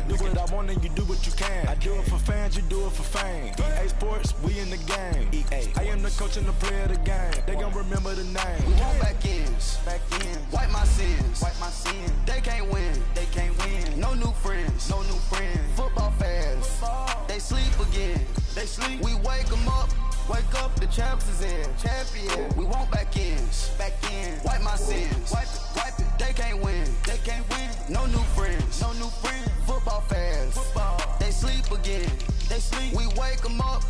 Do what I want and you do what you can. I do it for fans, you do it for fame. EA Sports, we in the game. I am the coach and the player of the game. They gon' remember the name. We want back ends, wipe my sins, They can't win, No new friends, Football fans, they sleep again. We wake them up, the champs is in. Champion, we want back ends, wipe my sins, wipe it. They can't win, No new friends, Football fans, they sleep again. We wake them up,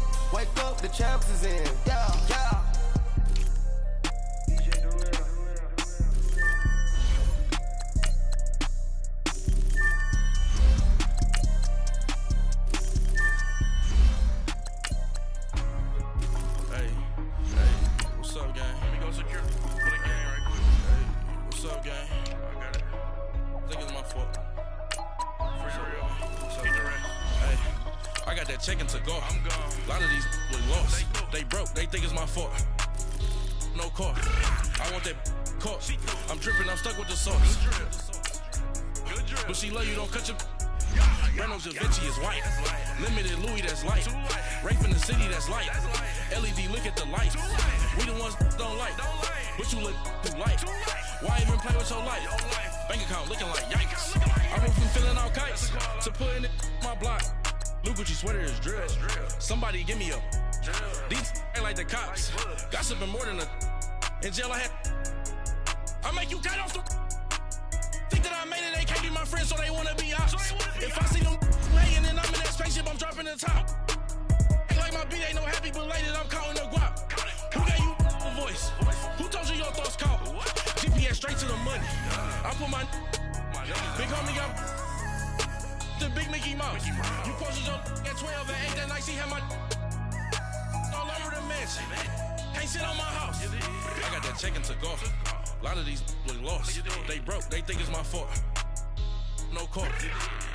the champs is in. Yeah. Checking to go. I'm gone. A lot of these was lost. They broke. They think it's my fault. No car. I want that caught. I'm dripping. I'm stuck with the sauce. But she love you. Don't cut your. Reynolds Da Vinci is white. Limited Louis that's light. Rape in the city that's light. LED look at the lights. We the ones don't like. But you look too light. Why even play with your life? Bank account looking like yikes. I went from filling out kites to putting it my block. Blue Gucci sweater is drill. Somebody give me a. These ain't like the cops. Gossiping more than a. In jail I had. I make you cut off the. Think that I made it, they can't be my friends, so they wanna be ops. If I see them hating and I'm in that spaceship, I'm dropping the top. Ain't like my beat ain't no happy belated, I'm counting the guap. Who gave you a voice? Who told you your thoughts count? GPS straight to the money. I put my. Big homie got. The big Mickey Mouse. You posted your at 12 and 8 that night. She had my all over the mansion. Can't sit on my house. I got that checking to go. A lot of these look lost. They broke. They think it's my fault. No car.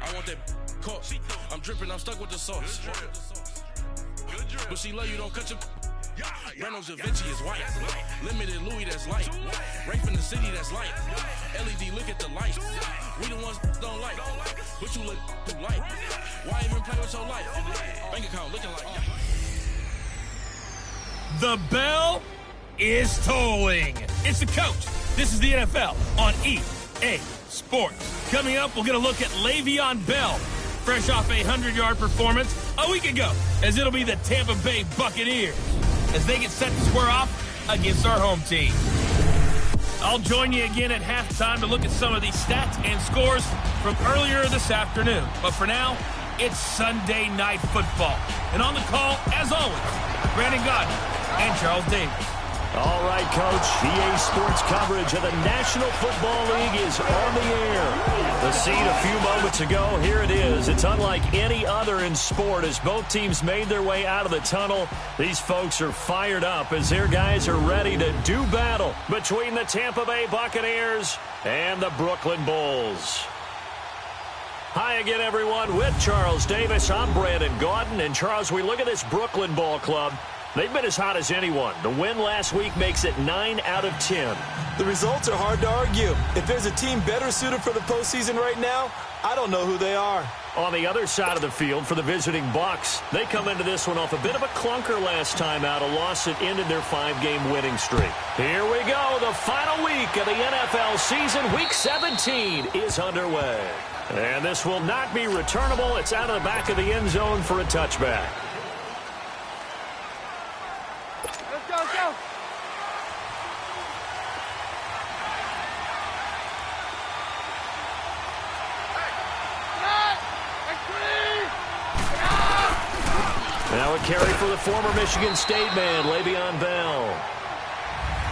I want that caught. I'm dripping. I'm stuck with the sauce. But she love you. Don't cut your. Reynolds Da Vinci is white. Limited Louis that's light. Rape in the city that's light. LED look at the lights. We the ones don't like. But you look too light. Why even play with your life? Bank account looking like. The bell is tolling. It's the coach. This is the NFL on EA Sports. Coming up, we'll get a look at Le'Veon Bell, fresh off a 100-yard performance a week ago, as it'll be the Tampa Bay Buccaneers as they get set to square off against our home team. I'll join you again at halftime to look at some of these stats and scores from earlier this afternoon. But for now, it's Sunday Night Football. And on the call, as always, Brandon Gaudin and Charles Davis. All right, Coach. EA Sports coverage of the National Football League is on the air. The scene a few moments ago, here it is. It's unlike any other in sport as both teams made their way out of the tunnel. These folks are fired up as their guys are ready to do battle between the Tampa Bay Buccaneers and the Brooklyn Bulls. Hi again, everyone. With Charles Davis, I'm Brandon Gaudin. And, Charles, we look at this Brooklyn Ball Club. They've been as hot as anyone. The win last week makes it 9 out of 10. The results are hard to argue. If there's a team better suited for the postseason right now, I don't know who they are. On the other side of the field for the visiting Bucs, they come into this one off a bit of a clunker last time out, a loss that ended their 5-game winning streak. Here we go. The final week of the NFL season, Week 17, is underway. And this will not be returnable. It's out of the back of the end zone for a touchback. Now a carry for the former Michigan State man, Le'Veon Bell.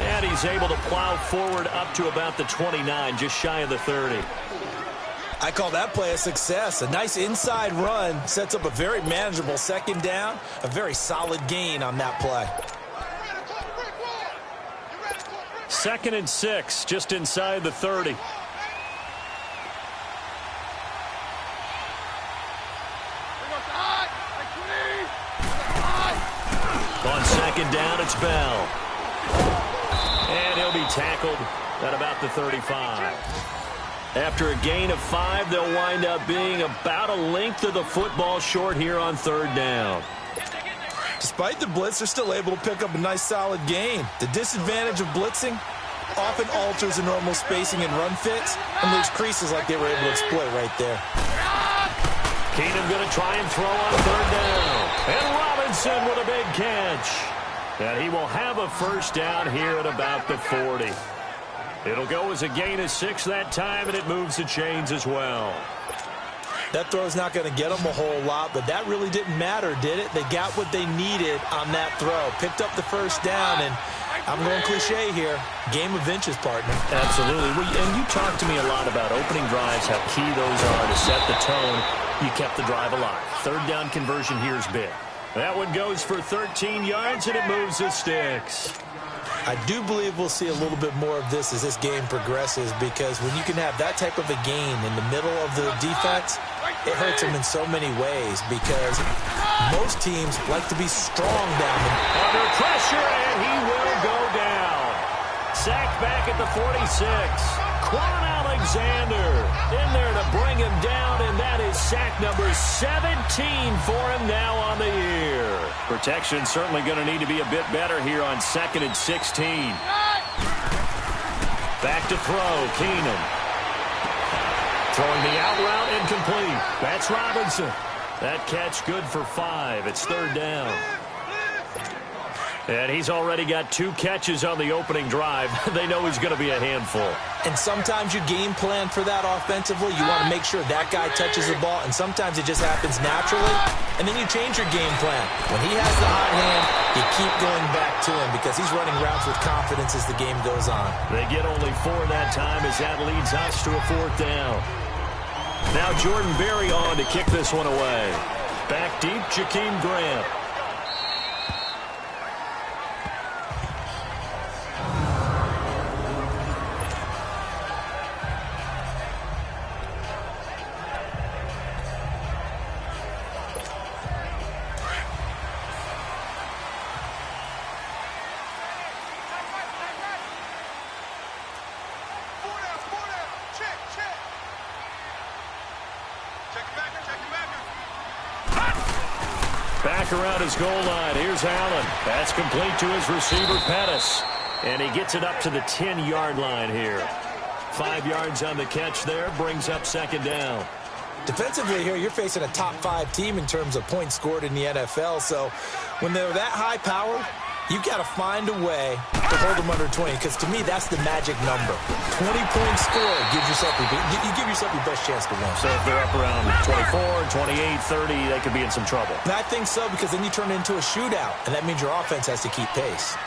And he's able to plow forward up to about the 29, just shy of the 30. I call that play a success. A nice inside run sets up a very manageable second down, a very solid gain on that play. 2nd and 6, just inside the 30. On 2nd down, it's Bell. And he'll be tackled at about the 35. After a gain of 5, they'll wind up being about a length of the football short here on 3rd down. Despite the blitz, they're still able to pick up a nice solid gain. The disadvantage of blitzing often alters the normal spacing and run fits and leaves creases like they were able to exploit right there. Keenum going to try and throw on 3rd down. And Robinson with a big catch. And he will have a first down here at about the 40. It'll go as a gain of 6 that time, and it moves the chains as well. That throw's not going to get them a whole lot, but that really didn't matter, did it? They got what they needed on that throw. Picked up the first down, and I'm going cliche here. Game of inches, partner. Absolutely. And you talked to me a lot about opening drives, how key those are to set the tone. You kept the drive alive. 3rd down conversion here is big. That one goes for 13 yards, and it moves the sticks. I do believe we'll see a little bit more of this as this game progresses, because when you can have that type of a gain in the middle of the defense, it hurts them in so many ways, because most teams like to be strong down the middle. Under pressure, and he will go down. Sacked back at the 46. Quan Alexander in there to bring him down, and that is sack number 17 for him now on the year. Protection certainly going to need to be a bit better here on 2nd and 16. Back to throw, Keenum. Throwing the out route incomplete. That's Robinson. That catch good for 5. It's 3rd down. And he's already got 2 catches on the opening drive. They know he's going to be a handful. And sometimes you game plan for that offensively. You want to make sure that guy touches the ball, and sometimes it just happens naturally. And then you change your game plan. When he has the hot hand, you keep going back to him because he's running routes with confidence as the game goes on. They get only 4 that time as that leads us to a 4th down. Now Jordan Berry on to kick this one away. Back deep, Jakeem Grant. Back around his goal line. Here's Allen. That's complete to his receiver, Pettis. And he gets it up to the 10-yard line here. 5 yards on the catch there. Brings up 2nd down. Defensively here, you're facing a top 5 team in terms of points scored in the NFL. So when they're that high powered, you got to find a way to hold them under 20, because to me, that's the magic number. 20 points scored gives yourself you give yourself your best chance to win. So if they're up around 24, 28, 30, they could be in some trouble. And I think so, because then you turn it into a shootout, and that means your offense has to keep pace.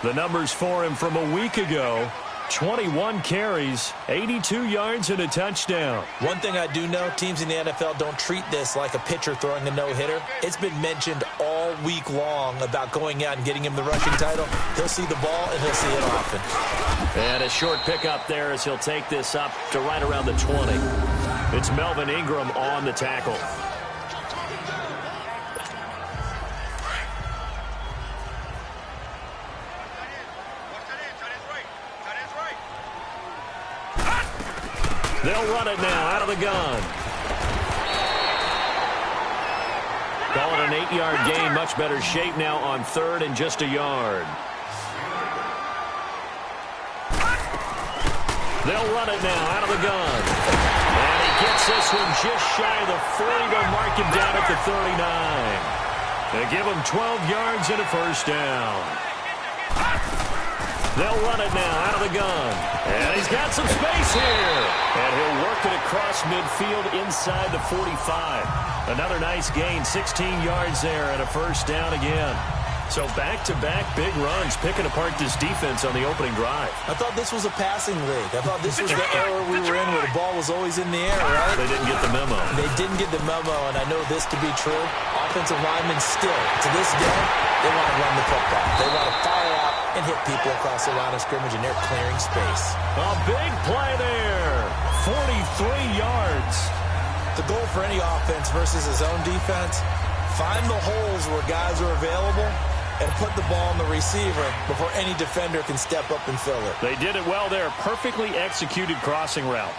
The numbers for him from a week ago: 21 carries, 82 yards, and a touchdown. One thing I do know, teams in the NFL don't treat this like a pitcher throwing a no-hitter. It's been mentioned all week long about going out and getting him the rushing title. He'll see the ball, and he'll see it often. And a short pickup there as he'll take this up to right around the 20. It's Melvin Ingram on the tackle. They'll run it now out of the gun. Call it an 8-yard gain. Much better shape now on 3rd and just a yard. They'll run it now out of the gun. And he gets this one just shy of the 40. They'll mark him down at the 39. They give him 12 yards and a first down. They'll run it now out of the gun. And he's got some space here. And he'll work it across midfield inside the 45. Another nice gain, 16 yards there and a first down again. So back-to-back big runs, picking apart this defense on the opening drive. I thought this was a passing league. I thought this was the era we were in where the ball was always in the air, right? They didn't get the memo. They didn't get the memo, and I know this to be true. Offensive linemen still, to this day, they want to run the football. They want to fire out and hit people across the line of scrimmage, and they're clearing space. A big play there. 43 yards. The goal for any offense versus his own defense, find the holes where guys are available and put the ball on the receiver before any defender can step up and fill it. They did it well there. Perfectly executed crossing route.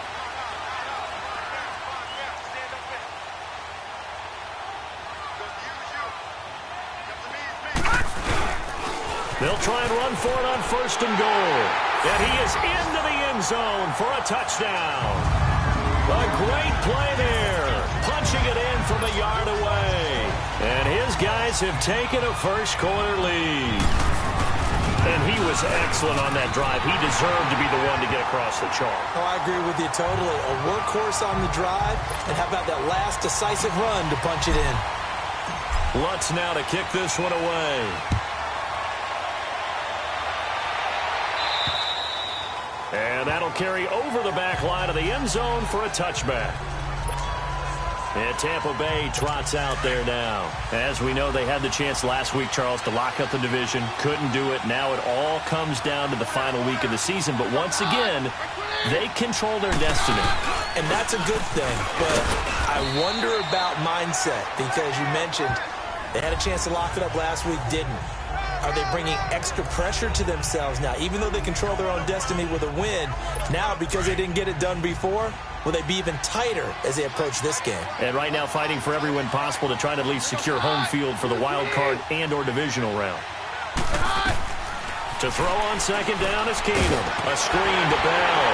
They'll try and run for it on 1st and goal. And he is into the end zone for a touchdown. A great play there. Punching it in from a yard away. And his guys have taken a first-quarter lead. And he was excellent on that drive. He deserved to be the one to get across the chalk. Oh, I agree with you totally. A workhorse on the drive. And how about that last decisive run to punch it in? Lutz now to kick this one away. And that'll carry over the back line of the end zone for a touchback. And Tampa Bay trots out there now. As we know, they had the chance last week, Charles, to lock up the division. Couldn't do it. Now it all comes down to the final week of the season. But once again, they control their destiny. And that's a good thing. But I wonder about mindset, because you mentioned they had a chance to lock it up last week, didn't. Are they bringing extra pressure to themselves now? Even though they control their own destiny with a win, now because they didn't get it done before, will they be even tighter as they approach this game? And right now fighting for every win possible to try to at least secure home field for the wild card and or divisional round. To throw on 2nd down is Keenum. A screen to Bell.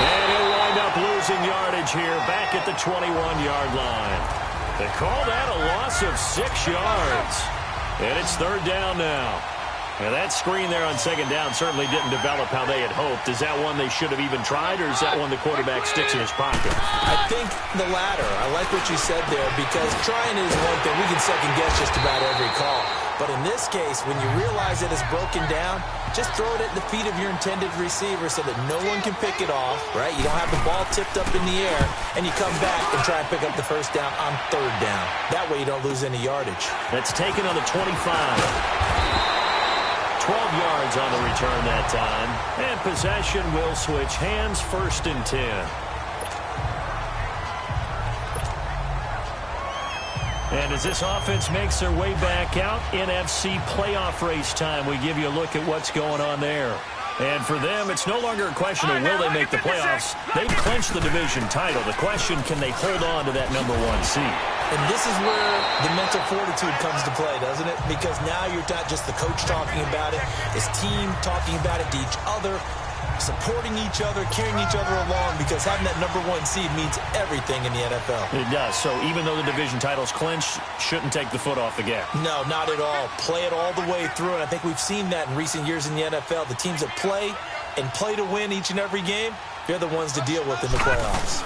And he'll wind up losing yardage here back at the 21-yard line. They call that a loss of 6 yards. And it's 3rd down now. And that screen there on 2nd down certainly didn't develop how they had hoped. Is that one they should have even tried, or is that one the quarterback sticks in his pocket? I think the latter. I like what you said there, because trying is one thing. We can second-guess just about every call. But in this case, when you realize it is broken down, just throw it at the feet of your intended receiver so that no one can pick it off, right? You don't have the ball tipped up in the air, and you come back and try and pick up the 1st down on 3rd down. That way you don't lose any yardage. That's taken on the 25. 12 yards on the return that time. And possession will switch hands, 1st and 10. And as this offense makes their way back out, NFC playoff race time, we give you a look at what's going on there. And for them, it's no longer a question of will they make the playoffs. They've clinched the division title. The question, can they hold on to that number 1 seed? And this is where the mental fortitude comes to play, doesn't it? Because now you're not just the coach talking about it, his team talking about it to each other, supporting each other, carrying each other along, because having that number 1 seed means everything in the NFL. It does. So even though the division title's clinched, shouldn't take the foot off the gas. No, not at all. Play it all the way through, and I think we've seen that in recent years in the NFL. The teams that play and play to win each and every game, they're the ones to deal with in the playoffs.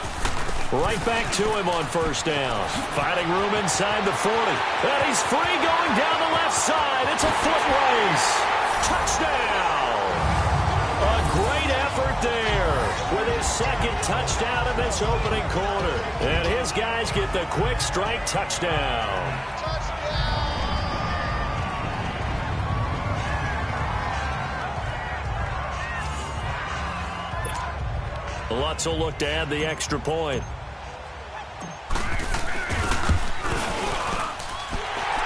Right back to him on 1st down. Finding room inside the 40. And he's free going down the left side. It's a foot race. Touchdown. A great effort there with his 2nd touchdown in this opening quarter. And his guys get the quick strike touchdown. Lutz will look to add the extra point.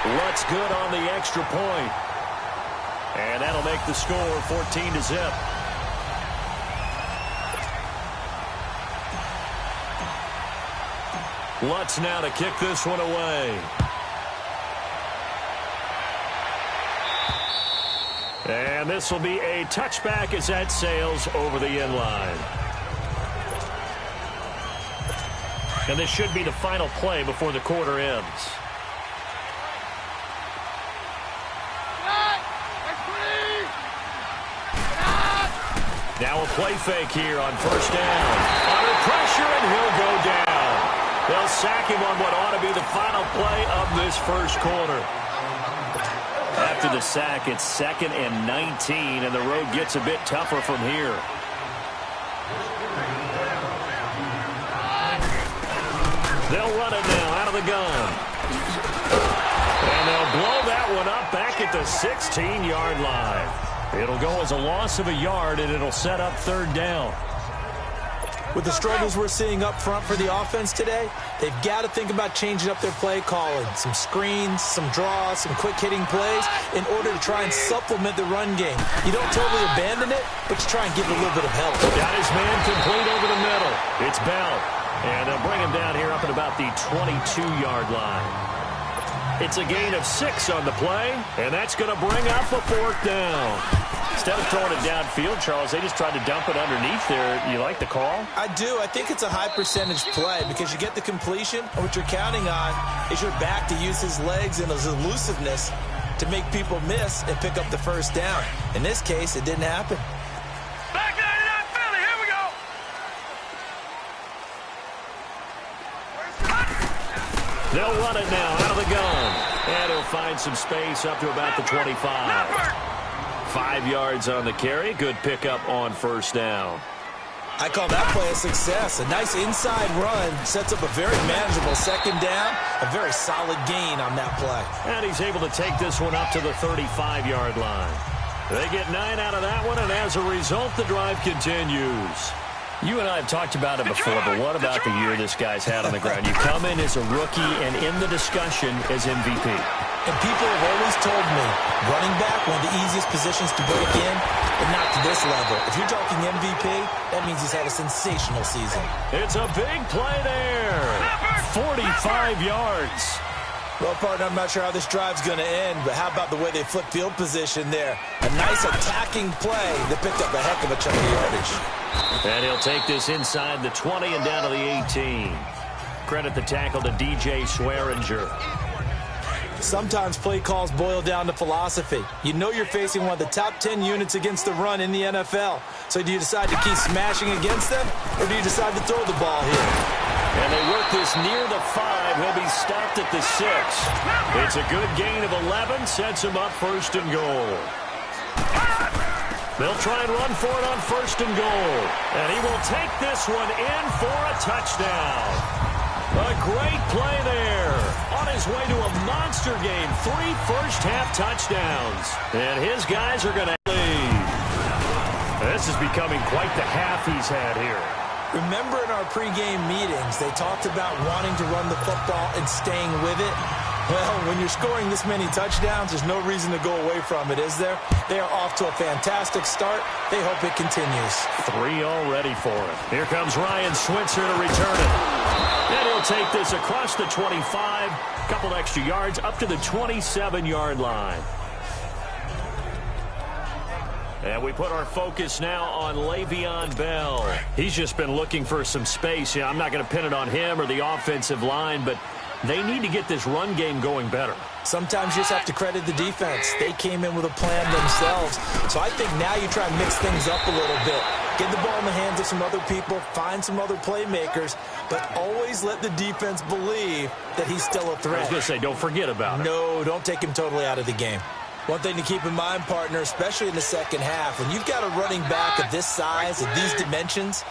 Lutz good on the extra point. And that'll make the score 14-0. Lutz now to kick this one away. And this will be a touchback as that sails over the end line. And this should be the final play before the quarter ends. Now a play fake here on 1st down. Under pressure, and he'll go down. They'll sack him on what ought to be the final play of this 1st quarter. After the sack, it's 2nd and 19, and the road gets a bit tougher from here. They'll run it now out of the gun. And they'll blow that one up back at the 16-yard line. It'll go as a loss of a yard, and it'll set up 3rd down. With the struggles we're seeing up front for the offense today, they've got to think about changing up their play calling. Some screens, some draws, some quick-hitting plays in order to try and supplement the run game. You don't totally abandon it, but you try and give it a little bit of help. Got his man complete over the middle. It's Bell. And they'll bring him down here up at about the 22-yard line. It's a gain of 6 on the play, and that's going to bring up a 4th down. Instead of throwing it downfield, Charles, they just tried to dump it underneath there. You like the call? I do. I think it's a high-percentage play because you get the completion, and what you're counting on is your back to use his legs and his elusiveness to make people miss and pick up the 1st down. In this case, it didn't happen. Back 99 Philly, here we go. They'll run it now out of the gun. And he'll find some space up to about the 25. 5 yards on the carry. Good pickup on 1st down. I call that play a success. A nice inside run sets up a very manageable 2nd down. A very solid gain on that play. And he's able to take this one up to the 35-yard line. They get 9 out of that one, and as a result, the drive continues. You and I have talked about it before, but what about the year this guy's had on the ground? You come in as a rookie and in the discussion as MVP. And people have always told me, running back, one of the easiest positions to break in, but not to this level. If you're talking MVP, that means he's had a sensational season. It's a big play there. 45 yards. Well, partner, I'm not sure how this drive's going to end, but how about the way they flip field position there? A nice attacking play that picked up a heck of a chunk of yardage. And he'll take this inside the 20 and down to the 18. Credit the tackle to DJ Swearinger. Sometimes play calls boil down to philosophy. You know you're facing one of the top 10 units against the run in the NFL. So do you decide to keep smashing against them, or do you decide to throw the ball here? And they work this near the 5. He'll be stopped at the 6. It's a good gain of 11. Sets him up 1st and goal. They'll try and run for it on 1st and goal. And he will take this one in for a touchdown. A great play there. On his way to a monster game. 3 first-half touchdowns. And his guys are going to lead. This is becoming quite the half he's had here. Remember in our pregame meetings, they talked about wanting to run the football and staying with it? Well, when you're scoring this many touchdowns, there's no reason to go away from it, is there? They are off to a fantastic start. They hope it continues. 3 already for him. Here comes Ryan Switzer to return it. And he'll take this across the 25. Couple extra yards up to the 27-yard line. And we put our focus now on Le'Veon Bell. He's just been looking for some space. I'm not going to pin it on him or the offensive line, but they need to get this run game going better. Sometimes you just have to credit the defense. They came in with a plan themselves. So I think now you try and mix things up a little bit. Get the ball in the hands of some other people, find some other playmakers, but always let the defense believe that he's still a threat. I was going to say, don't forget about it. No, don't take him totally out of the game. One thing to keep in mind, partner, especially in the 2nd half, when you've got a running back of this size, of these dimensions,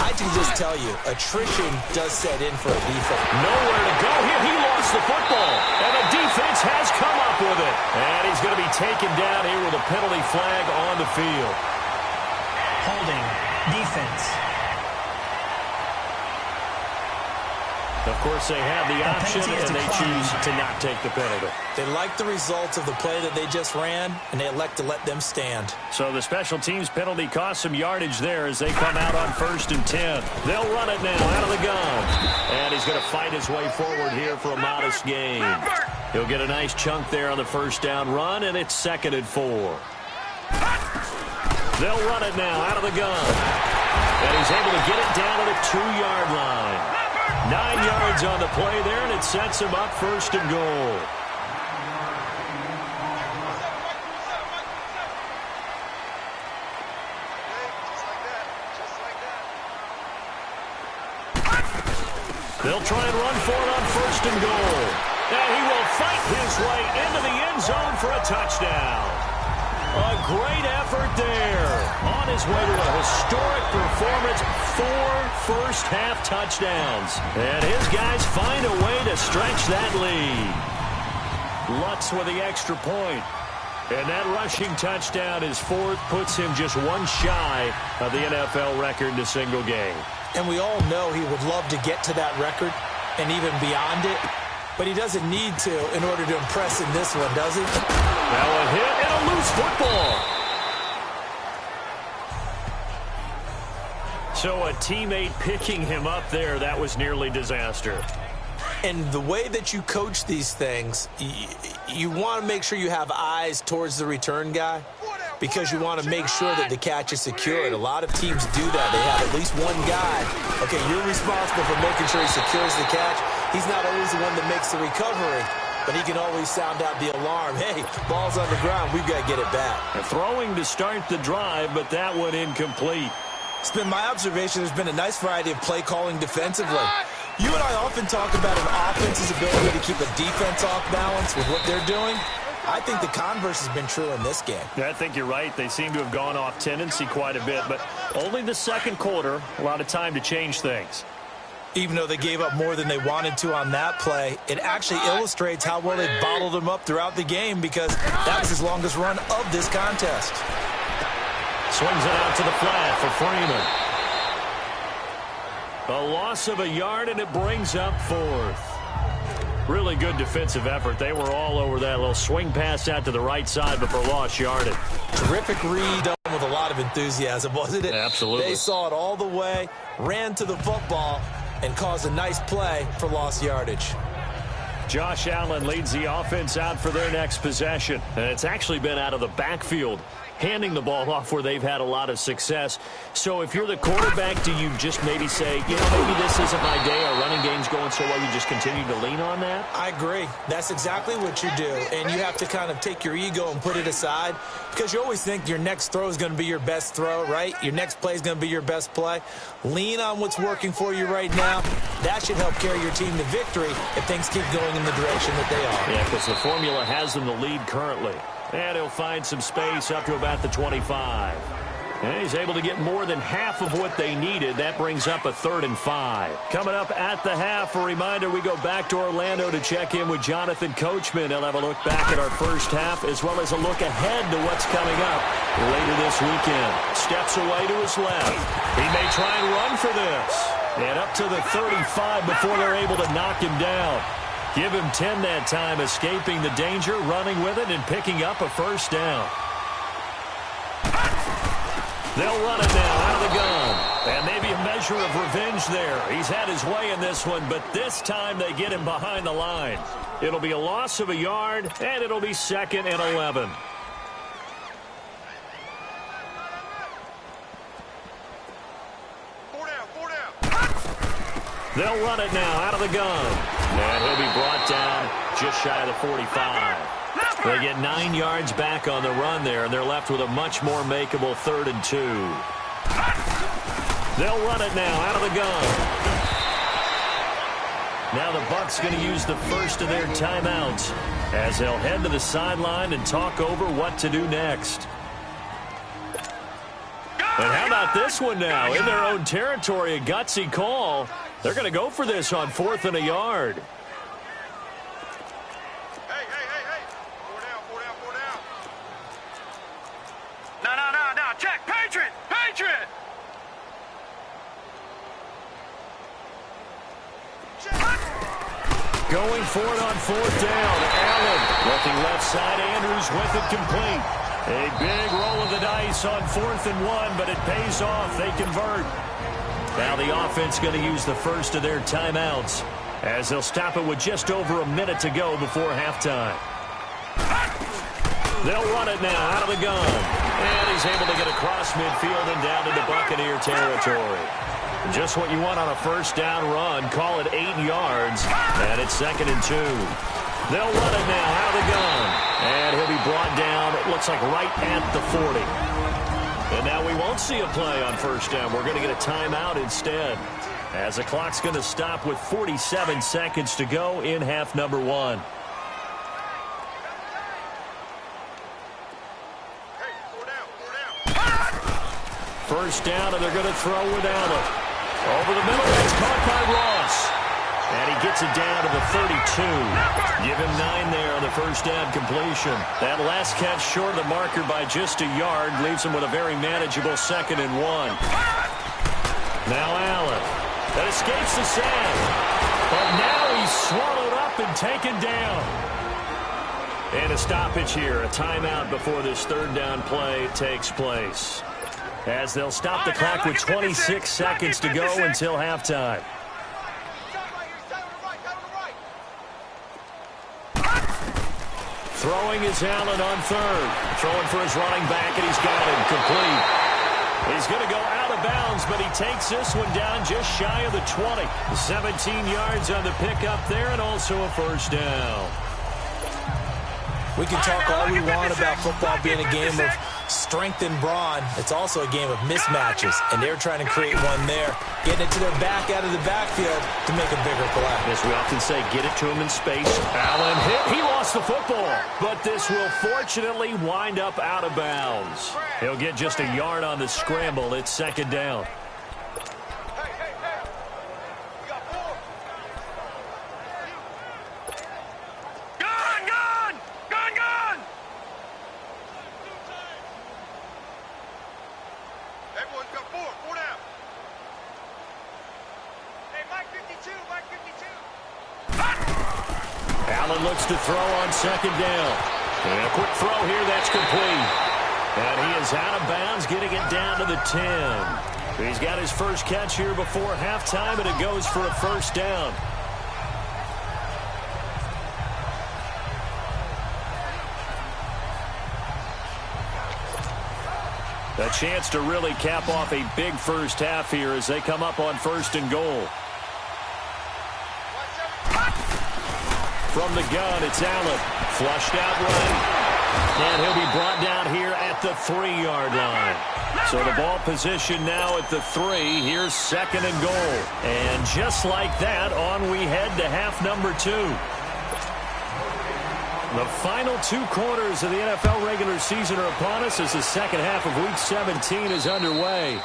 I can just tell you, attrition does set in for a defense. Nowhere to go here. He lost the football, and the defense has come up with it. And he's going to be taken down here with a penalty flag on the field. Holding, defense. Of course, they have the option, and they choose to not take the penalty. They like the results of the play that they just ran, and they elect to let them stand. So the special teams penalty cost some yardage there as they come out on 1st and 10. They'll run it now out of the gun. And he's going to fight his way forward here for a modest gain. He'll get a nice chunk there on the 1st down run, and it's 2nd and 4. They'll run it now out of the gun. And he's able to get it down to the 2-yard line. 9 yards on the play there, and it sets him up 1st and goal. They'll try and run for it on 1st and goal. And he will fight his way into the end zone for a touchdown. A great effort there. On his way to a historic performance, 4 first-half touchdowns. And his guys find a way to stretch that lead. Lutz with the extra point. And that rushing touchdown is 4th, puts him just 1 shy of the NFL record in a single game. And we all know he would love to get to that record and even beyond it. But he doesn't need to in order to impress in this one, does he? Now a hit and a loose football. So a teammate picking him up there, that was nearly disaster. And the way that you coach these things, you want to make sure you have eyes towards the return guy because you want to make sure that the catch is secured. A lot of teams do that. They have at least one guy. Okay, you're responsible for making sure he secures the catch. He's not always the one that makes the recovery, but he can always sound out the alarm. Hey, ball's on the ground. We've got to get it back. Throwing to start the drive, but that one incomplete. It's been my observation there's been a nice variety of play calling defensively. You and I often talk about an offense's ability to keep a defense off balance with what they're doing. I think the converse has been true in this game. Yeah, I think you're right. They seem to have gone off tendency quite a bit, but only the second quarter, a lot of time to change things. Even though they gave up more than they wanted to on that play, it actually illustrates how well they bottled them up throughout the game because that was his longest run of this contest. Swings it out to the flat for Freeman. A loss of a yard, and it brings up fourth. Really good defensive effort. They were all over that little swing pass out to the right side, but for lost yardage. Terrific read done with a lot of enthusiasm, wasn't it? Absolutely. They saw it all the way, ran to the football, and caused a nice play for lost yardage. Josh Allen leads the offense out for their next possession, and it's actually been out of the backfield, handing the ball off where they've had a lot of success. So if you're the quarterback, do you just maybe say, you know, maybe this isn't my day, our running game's going so well, you just continue to lean on that? I agree. That's exactly what you do. And you have to kind of take your ego and put it aside because you always think your next throw is going to be your best throw, right? Your next play is going to be your best play. Lean on what's working for you right now. That should help carry your team to victory if things keep going in the direction that they are. Yeah, because the formula has them the lead currently. And he'll find some space up to about the 25. And he's able to get more than half of what they needed. That brings up a 3rd and 5. Coming up at the half, a reminder, we go back to Orlando to check in with Jonathan Coachman. He'll have a look back at our first half as well as a look ahead to what's coming up later this weekend. Steps away to his left. He may try and run for this. And up to the 35 before they're able to knock him down. Give him 10 that time, escaping the danger, running with it, and picking up a first down. They'll run it now out of the gun. And maybe a measure of revenge there. He's had his way in this one, but this time they get him behind the line. It'll be a loss of a yard, and it'll be 2nd and 11. They'll run it now out of the gun. And he'll be brought down just shy of the 45. They get 9 yards back on the run there, and they're left with a much more makeable 3rd and 2. They'll run it now out of the gun. Now the Bucs going to use the first of their timeouts as they'll head to the sideline and talk over what to do next. And how about this one now? In their own territory, a gutsy call. They're going to go for this on 4th and a yard. Hey. 4 down. No. Check. Patriot. Going for it on 4th down. Allen looking left side. Andrews with it complete. A big roll of the dice on 4th and 1, but it pays off. They convert. Now the offense going to use the first of their timeouts as they'll stop it with just over a minute to go before halftime. They'll run it now out of the gun. And he's able to get across midfield and down into Buccaneer territory. Just what you want on a first down run. Call it 8 yards. And it's 2nd and 2. They'll run it now out of the gun. And he'll be brought down, it looks like right at the 40. And now we won't see a play on first down. We're going to get a timeout instead, as the clock's going to stop with 47 seconds to go in half number 1. Hey, 4 down. First down, and they're going to throw without it. Over the middle, that's caught by Ross. And he gets it down to the 32. Give him 9 there on the first down completion. That last catch short of the marker by just a yard leaves him with a very manageable 2nd and 1. Now Allen. That escapes the sack. But now he's swallowed up and taken down. And a stoppage here. A timeout before this third down play takes place. As they'll stop the clock with 26 seconds to go until halftime. Throwing is Allen on third. Throwing for his running back, and he's got him complete. He's going to go out of bounds, but he takes this one down just shy of the 20. 17 yards on the pickup there, and also a first down. We can talk all we want about football being a game of strength and brawn. It's also a game of mismatches, and they're trying to create one there, getting it to their back out of the backfield to make a bigger play. As we often say, get it to him in space. Allen hit. He lost the football, but this will fortunately wind up out of bounds. He'll get just a yard on the scramble. It's second down. Allen looks to throw on second down. And a quick throw here, that's complete. And he is out of bounds, getting it down to the 10. He's got his first catch here before halftime, and it goes for a first down. A chance to really cap off a big first half here as they come up on first and goal. From the gun, it's Allen. Flushed out right. And he'll be brought down here at the 3-yard line. So the ball position now at the 3. Here's second and goal. And just like that, on we head to half number 2. The final 2 quarters of the NFL regular season are upon us as the second half of Week 17 is underway.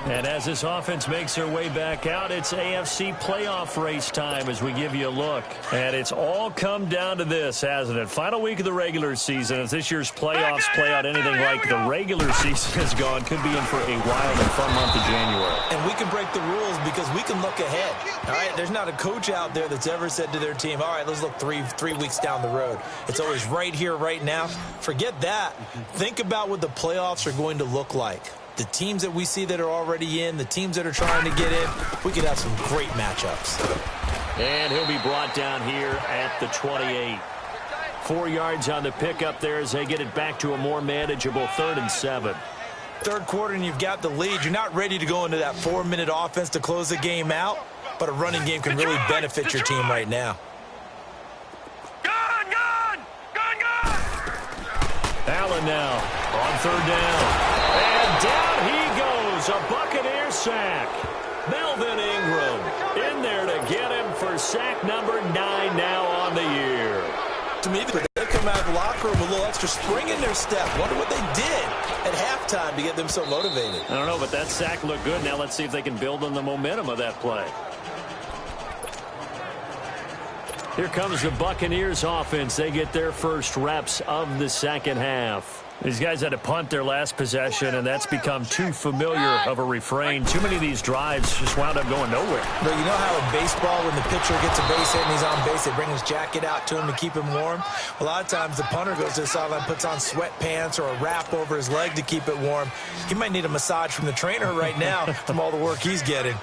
And as this offense makes their way back out, it's AFC playoff race time as we give you a look. And it's all come down to this, hasn't it? Final week of the regular season. As this year's playoffs play out anything like the regular season has gone, could be in for a wild and fun month of January. And we can break the rules because we can look ahead. All right, there's not a coach out there that's ever said to their team, all right, let's look three weeks down the road. It's always right here, right now. Forget that. Think about what the playoffs are going to look like. The teams that we see that are already in, the teams that are trying to get in, we could have some great matchups. And he'll be brought down here at the 28. 4 yards on the pickup there as they get it back to a more manageable 3rd and 7. Third quarter and you've got the lead. You're not ready to go into that 4-minute offense to close the game out, but a running game can really benefit your team right now. Allen now on 3rd down. And down he goes, a Buccaneer sack. Melvin Ingram in there to get him for sack number 9 now on the year. To me, they come out of the locker room with a little extra spring in their step. Wonder what they did at halftime to get them so motivated. I don't know, but that sack looked good. Now let's see if they can build on the momentum of that play. Here comes the Buccaneers offense. They get their first reps of the second half. These guys had to punt their last possession, and that's become too familiar of a refrain. Too many of these drives just wound up going nowhere. But you know how in baseball, when the pitcher gets a base hit and he's on base, they bring his jacket out to him to keep him warm? A lot of times the punter goes to the sideline, puts on sweatpants or a wrap over his leg to keep it warm. He might need a massage from the trainer right now from all the work he's getting.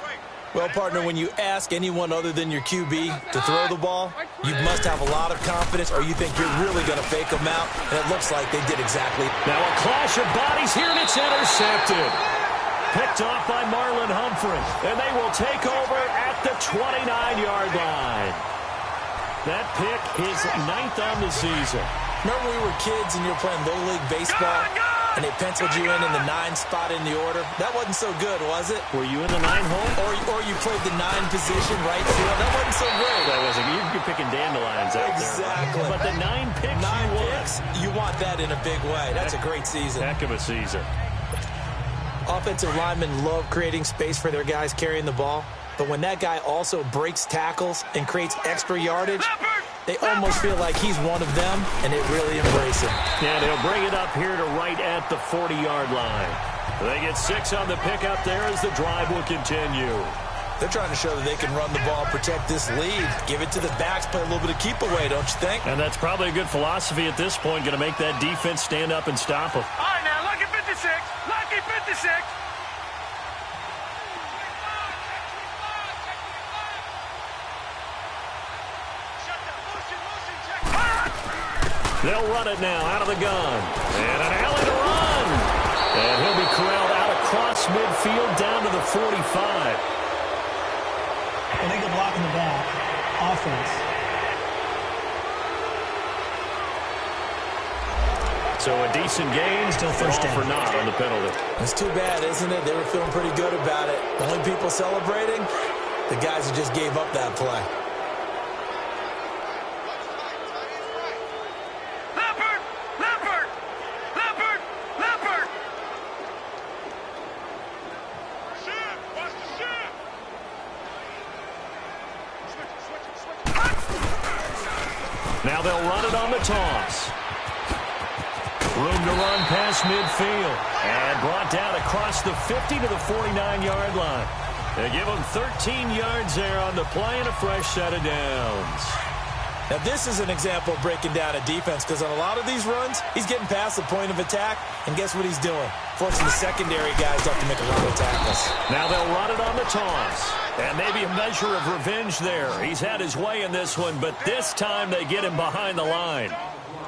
Well, partner, when you ask anyone other than your QB to throw the ball, you must have a lot of confidence or you think you're really going to fake them out, and it looks like they did exactly. Now a clash of bodies here, and it's intercepted. Picked off by Marlon Humphrey, and they will take over at the 29-yard line. That pick is 9th on the season. Remember when we were kids and you were playing Little League Baseball? And they penciled you in the 9 spot in the order. That wasn't so good, was it? Were you in the 9 hole? Or you played the 9 position right field. That wasn't so great. That wasn't. You're picking dandelions out exactly. there. But the 9 picks, 9 picks, you want that in a big way. That's a great season. Heck of a season. Offensive linemen love creating space for their guys carrying the ball. But when that guy also breaks tackles and creates extra yardage, they almost feel like he's one of them, and they really embrace him. And he'll bring it up here to right at the 40-yard line. They get 6 on the pickup there as the drive will continue. They're trying to show that they can run the ball, protect this lead, give it to the backs, play a little bit of keep away, don't you think? And that's probably a good philosophy at this point, going to make that defense stand up and stop them. All right, now, lucky 56. Lucky 56. They'll run it now out of the gun. And an alley to run. And he'll be corralled out across midfield down to the 45. When they get blocked in the back, offense. So a decent gain, Still first down for naught on the penalty. It's too bad, isn't it? They were feeling pretty good about it. The only people celebrating, the guys who just gave up that play. Leopard! Leopard! Leopard! Leopard! Ship! Watch the ship! Now they'll run it on the toss. Room to run past midfield. And brought down across the 50 to the 49-yard line. They give him 13 yards there on the play and a fresh set of downs. Now, this is an example of breaking down a defense because on a lot of these runs, he's getting past the point of attack, and guess what he's doing? Forcing the secondary guys up to make a lot of tackles. Now they'll run it on the toss. And maybe a measure of revenge there. He's had his way in this one, but this time they get him behind the line.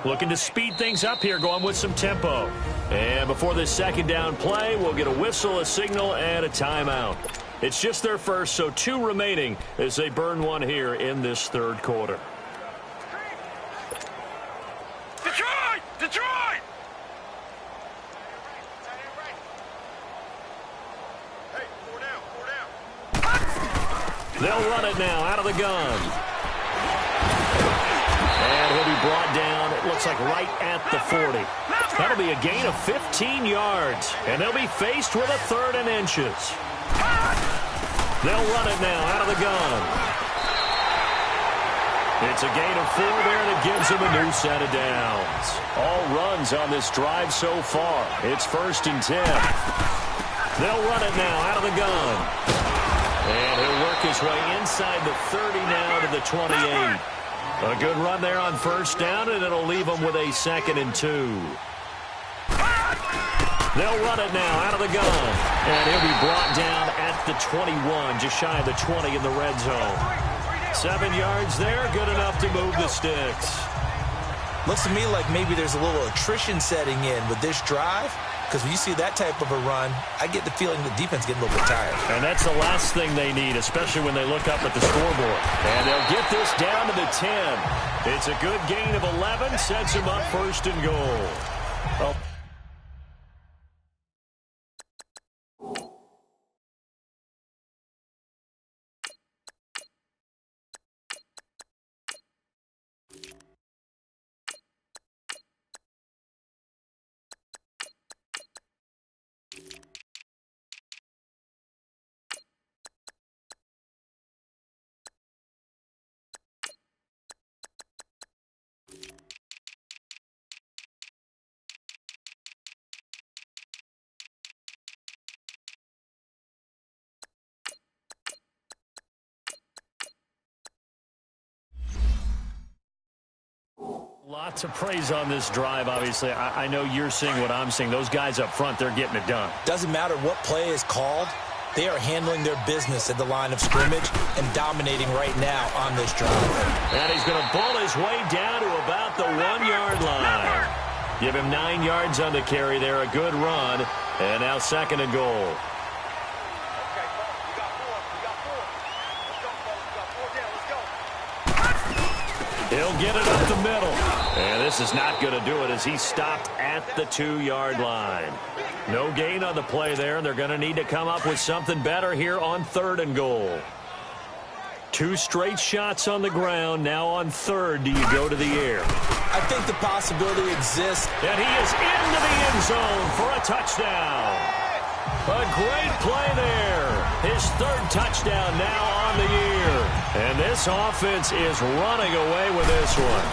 Looking to speed things up here, going with some tempo. And before this second down play, we'll get a whistle, a signal, and a timeout. It's just their first, so 2 remaining as they burn one here in this third quarter. Detroit! Detroit! Hey, 4 down, 4 down. They'll run it now out of the gun. And he'll be brought down, it looks like right at the 40. That'll be a gain of 15 yards. And they'll be faced with a 3rd and inches. They'll run it now out of the gun. It's a gain of 4 there, and it gives them a new set of downs. All runs on this drive so far. It's 1st and 10. They'll run it now out of the gun. And he'll work his way inside the 30 now to the 28. A good run there on 1st down, and it'll leave them with a 2nd and 2. They'll run it now out of the gun. And he'll be brought down at the 21, just shy of the 20 in the red zone. 7 yards there, good enough to move the sticks. Looks to me like maybe there's a little attrition setting in with this drive. Because when you see that type of a run, I get the feeling the defense getting a little bit tired. And that's the last thing they need, especially when they look up at the scoreboard. And they'll get this down to the 10. It's a good gain of 11, sets them up 1st and goal. Well, lots of praise on this drive, obviously. I know you're seeing what I'm seeing. Those guys up front, they're getting it done. Doesn't matter what play is called. They are handling their business at the line of scrimmage and dominating right now on this drive. And he's going to bull his way down to about the 1-yard line. Give him 9 yards on the carry there. A good run. And now 2nd and goal. He'll get it up the middle. And this is not going to do it as he stopped at the 2-yard line. No gain on the play there, and they're going to need to come up with something better here on 3rd and goal. 2 straight shots on the ground. Now on 3rd, do you go to the air? I think the possibility exists. And he is into the end zone for a touchdown. A great play there. His 3rd touchdown now on the year. And this offense is running away with this one.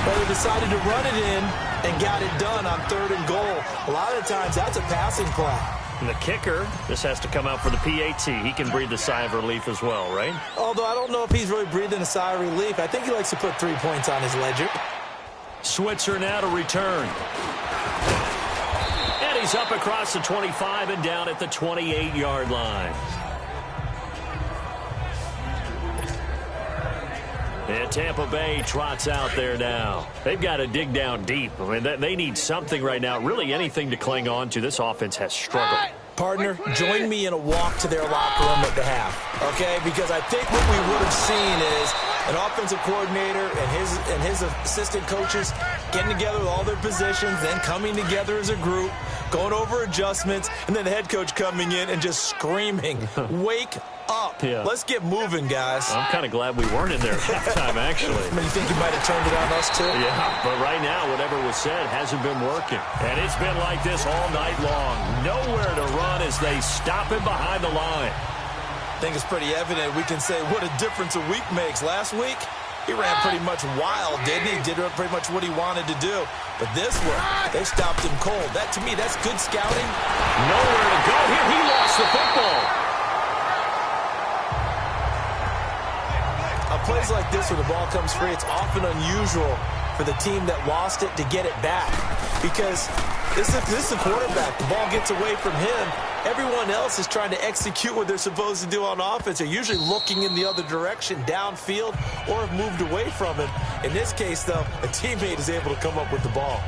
Well, they decided to run it in and got it done on 3rd and goal. A lot of the times, that's a passing play. And the kicker, this has to come out for the PAT. He can breathe a sigh of relief as well, right? Although I don't know if he's really breathing a sigh of relief. I think he likes to put 3 points on his ledger. Switzer now to return. And he's up across the 25 and down at the 28-yard line. And Tampa Bay trots out there now. They've got to dig down deep. I mean, they need something right now, really anything to cling on to. This offense has struggled. Partner, join me in a walk to their locker room at the half, okay? Because I think what we would have seen is an offensive coordinator and his assistant coaches getting together with all their positions, then coming together as a group, going over adjustments, and then the head coach coming in and just screaming, wake up. Yeah. Let's get moving, guys. I'm kind of glad we weren't in there at halftime, actually. I mean, you think you might have turned it on us, too? Yeah, but right now, whatever was said hasn't been working. And it's been like this all night long. Nowhere to run as they stop him behind the line. I think it's pretty evident we can say what a difference a week makes. Last week, he ran pretty much wild, didn't he? Did pretty much what he wanted to do. But this one, they stopped him cold. That, to me, that's good scouting. Nowhere to go here. He lost the football. Plays like this where the ball comes free, it's often unusual for the team that lost it to get it back. Because this is a quarterback. The ball gets away from him. Everyone else is trying to execute what they're supposed to do on offense. They're usually looking in the other direction, downfield, or have moved away from him. In this case, though, a teammate is able to come up with the ball.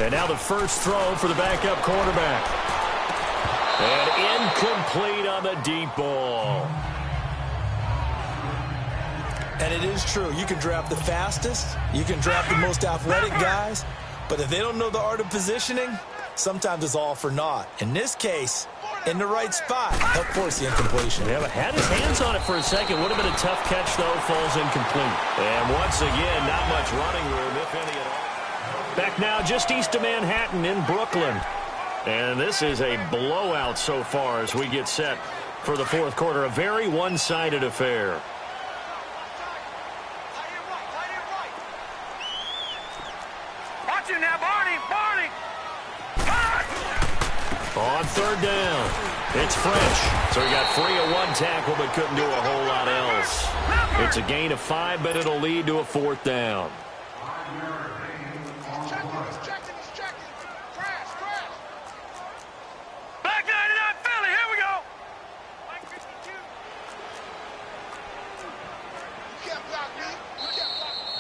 And now the first throw for the backup quarterback. And incomplete on the deep ball. And it is true. You can draft the fastest. You can draft the most athletic guys. But if they don't know the art of positioning, sometimes it's all for naught. In this case, in the right spot, help force the incompletion. Yeah, but had his hands on it for a second. Would have been a tough catch, though. Falls incomplete. And once again, not much running room, if any at all. Back now just east of Manhattan in Brooklyn. And this is a blowout so far as we get set for the fourth quarter. A very one-sided affair. Watch it now, Barney! Barney! On 3rd down, it's French. So he got free of one tackle but couldn't do a whole lot else. It's a gain of 5, but it'll lead to a 4th down.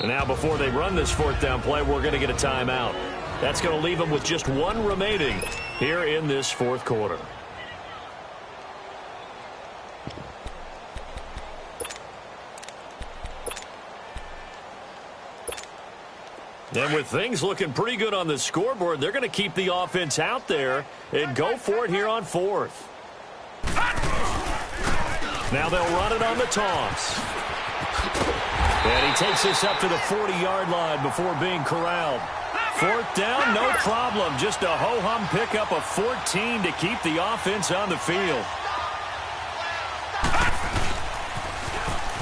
And now before they run this 4th down play, we're going to get a timeout. That's going to leave them with just one remaining here in this fourth quarter. And with things looking pretty good on the scoreboard, they're going to keep the offense out there and go for it here on 4th. Now they'll run it on the toss. And he takes this up to the 40-yard line before being corralled. 4th down, no problem. Just a ho-hum pickup of 14 to keep the offense on the field.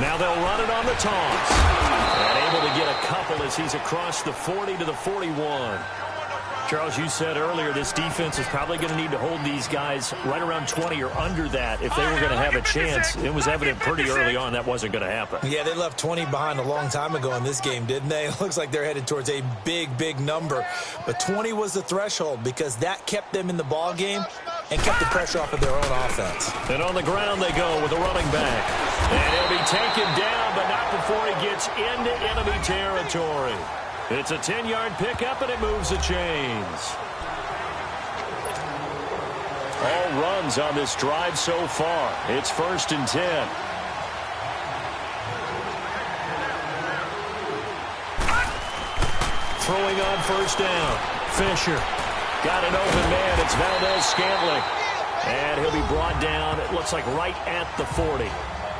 Now they'll run it on the toss. And able to get a couple as he's across the 40 to the 41. Charles, you said earlier this defense is probably going to need to hold these guys right around 20 or under that if they were going to have a chance. It was evident pretty early on that wasn't going to happen. Yeah, they left 20 behind a long time ago in this game, didn't they? It looks like they're headed towards a big, big number. But 20 was the threshold because that kept them in the ball game and kept the pressure off of their own offense. And on the ground they go with a running back. And he'll be taken down, but not before he gets into enemy territory. It's a 10-yard pickup, and it moves the chains. All runs on this drive so far. It's 1st and 10. Throwing on 1st down. Fisher got an open man. It's Valdez Scantling. And he'll be brought down, it looks like right at the 40.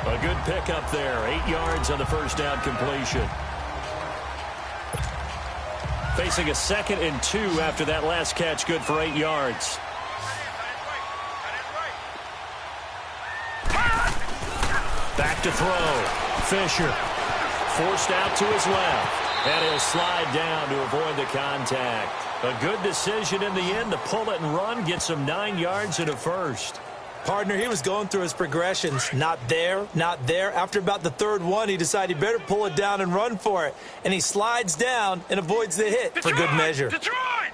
A good pickup there. 8 yards on the first down completion. Facing a 2nd and 2 after that last catch, good for 8 yards. Back to throw. Fisher forced out to his left, and he'll slide down to avoid the contact. A good decision in the end to pull it and run, get some 9 yards and a first. Partner, he was going through his progressions. Not there, not there. After about the 3rd one, he decided he better pull it down and run for it. And he slides down and avoids the hit for good measure. Detroit!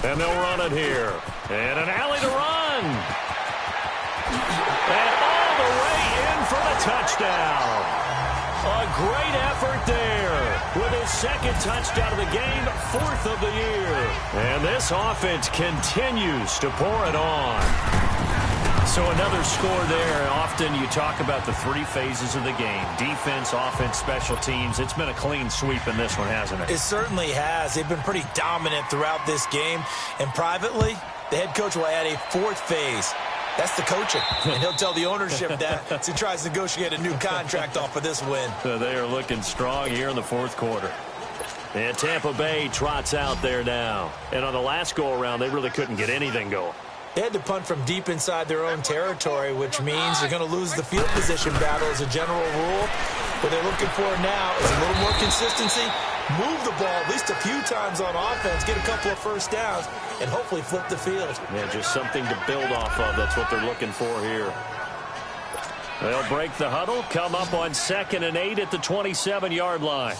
And they'll run it here. And an alley to run. And all the way in for the touchdown. A great effort there with his 2nd touchdown of the game, 4th of the year. And this offense continues to pour it on. So another score there. Often you talk about the 3 phases of the game. Defense, offense, special teams. It's been a clean sweep in this one, hasn't it? It certainly has. They've been pretty dominant throughout this game. And privately, the head coach will add a 4th phase. That's the coaching. And he'll tell the ownership that as he tries to negotiate a new contract off of this win. So they are looking strong here in the 4th quarter. And Tampa Bay trots out there now. And on the last go-around, they really couldn't get anything going. They had to punt from deep inside their own territory, which means they're going to lose the field position battle as a general rule. What they're looking for now is a little more consistency, move the ball at least a few times on offense, get a couple of first downs, and hopefully flip the field. Yeah, just something to build off of. That's what they're looking for here. They'll break the huddle, come up on 2nd and 8 at the 27-yard line.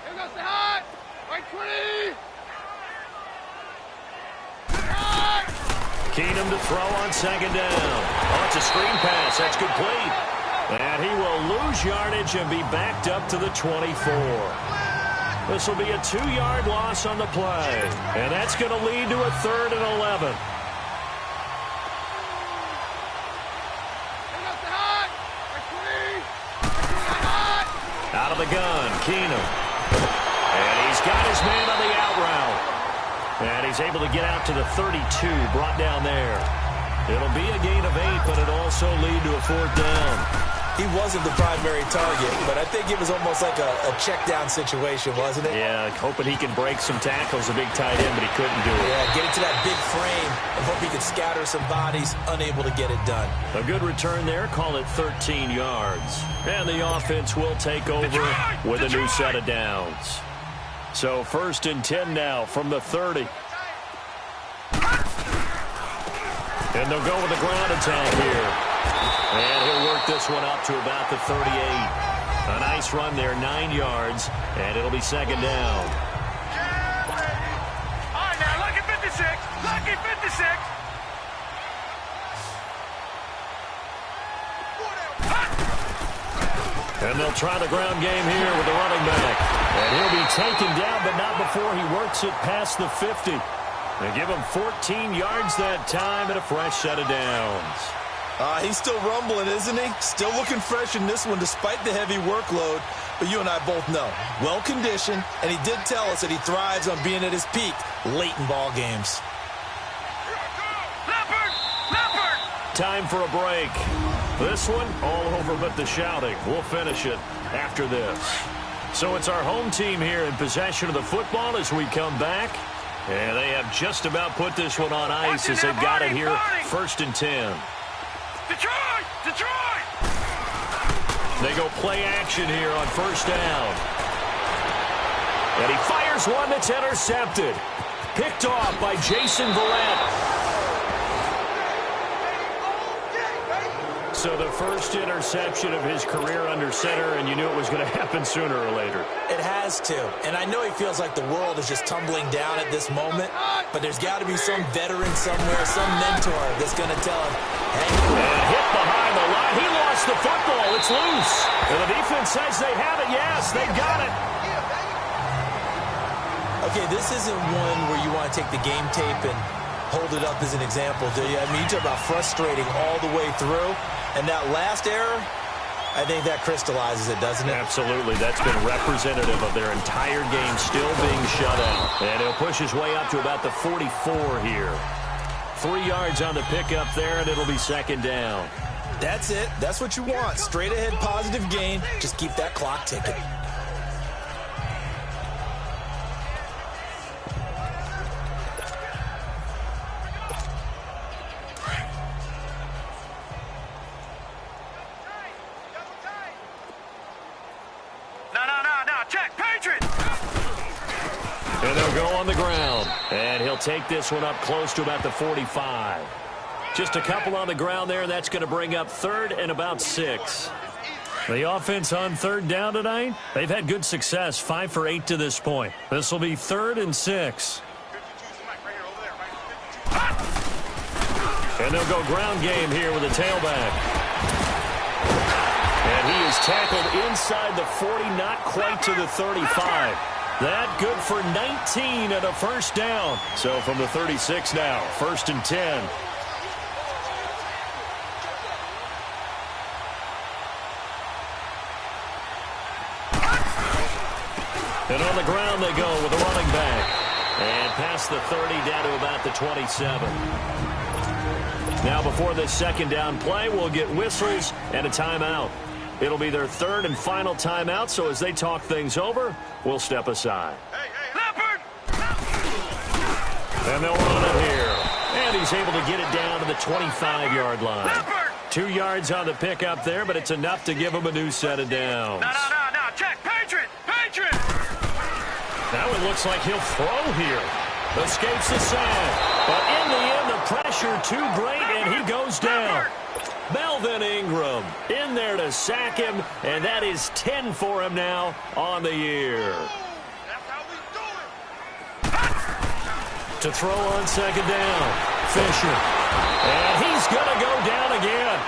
Here goes the hot! Right 20! Keenum to throw on 2nd down. Oh, it's a screen pass. That's complete. And he will lose yardage and be backed up to the 24. This will be a 2-yard loss on the play. And that's going to lead to a 3rd and 11. Out of the gun, Keenum. And he's got his man on the out route. And he's able to get out to the 32, brought down there. It'll be a gain of 8, but it'll also lead to a 4th down. He wasn't the primary target, but I think it was almost like a check-down situation, wasn't it? Yeah, hoping he can break some tackles, a big tight end, but he couldn't do it. Yeah, get it to that big frame and hope he could scatter some bodies, unable to get it done. A good return there, call it 13 yards. And the offense will take over with a new set of downs. So 1st and 10 now from the 30. And they'll go with a ground attack here. And he'll work this one up to about the 38. A nice run there, 9 yards, and it'll be 2nd down. All right, now, lucky 56. Lucky 56. And they'll try the ground game here with the running back. And he'll be taken down, but not before he works it past the 50. They give him 14 yards that time and a fresh set of downs. He's still rumbling, isn't he? Still looking fresh in this one despite the heavy workload. But you and I both know, well-conditioned, and he did tell us that he thrives on being at his peak late in ball games. Time for a break. This one, all over but the shouting. We'll finish it after this. So it's our home team here in possession of the football as we come back. And they have just about put this one on ice as they've got it here, 1st and 10. Detroit! Detroit! They go play action here on 1st down. And he fires one that's intercepted. Picked off by Jason Verrett. So the first interception of his career under center, and you knew it was going to happen sooner or later. It has to. And I know he feels like the world is just tumbling down at this moment, but there's got to be some veteran somewhere, some mentor that's going to tell him, hey. And hit behind the line. He lost the football. It's loose. And the defense says they have it. Yes, they got it. Okay, this isn't one where you want to take the game tape and hold it up as an example, do you? I mean, you talk about frustrating all the way through. And that last error, I think that crystallizes it, doesn't it? Absolutely. That's been representative of their entire game still being shut out. And he'll push his way up to about the 44 here. 3 yards on the pickup there, and it'll be second down. That's it. That's what you want. Straight ahead positive gain. Just keep that clock ticking. No. Check, Patriots! And they'll go on the ground. And he'll take this one up close to about the 45. Just a couple on the ground there, and that's going to bring up 3rd and about 6. The offense on 3rd down tonight, they've had good success, 5 for 8 to this point. This will be 3rd and 6. And they'll go ground game here with a tailback. And he is tackled inside the 40, not quite to the 35. That good for 19 and a first down. So from the 36 now, 1st and 10. And on the ground they go with a running back. And past the 30 down to about the 27. Now before this second down play, we'll get whistles and a timeout. It'll be their 3rd and final timeout, so as they talk things over, we'll step aside. Leopard! And they'll run it here. And he's able to get it down to the 25-yard line. Leopard! 2 yards on the pickup there, but it's enough to give him a new set of downs. No. Check, Patriots! Now it looks like he'll throw here. Escapes the sack. But in the end, the pressure too great, and he goes down. Melvin Ingram in there to sack him, and that is 10 for him now on the year. That's how we do it! To throw on second down, Fisher. And he's going to go down again.